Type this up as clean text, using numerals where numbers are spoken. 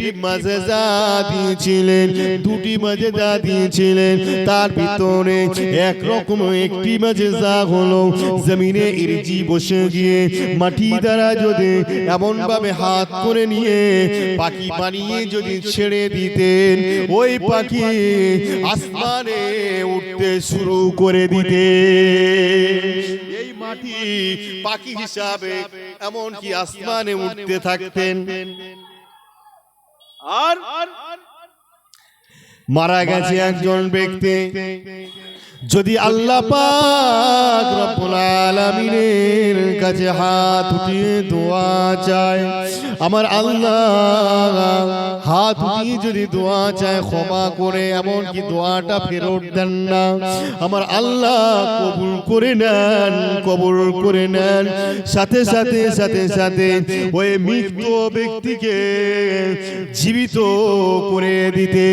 একটি মাজেজা দিয়েছিলেন, দুটি মাজেজা দিয়েছিলেন। তার ভিতরে একরকম একটি মাজেজা হলো জমিনে ইরজি বসে গিয়ে মাটি দ্বারা যদি এমন ভাবে হাত করে নিয়ে পাখি বানিয়ে যদি ছেড়ে দিতেন, ওই পাখি আসমানে উঠতে শুরু করে দিতে। এই মাটি পাখি হিসাবে এমন কি আসমানে উঠতে থাকতেন। আর মারা গেছে একজন ব্যক্তি, যদি আল্লাহ পাক রব্বুল আলামিনের কাছে হাত উঠিয়ে দোয়া চায়, আমার আল্লাহ হাত উঠিয়ে যদি দোয়া চায় ক্ষমা করে এমন কি দোয়াটা ফেরত দেন না, আমার আল্লাহ কবুল করে নেন, কবুল করে নেন। সাথে সাথে সাথে সাথে ওই মৃত ব্যক্তিকে জীবিত করে দিতে।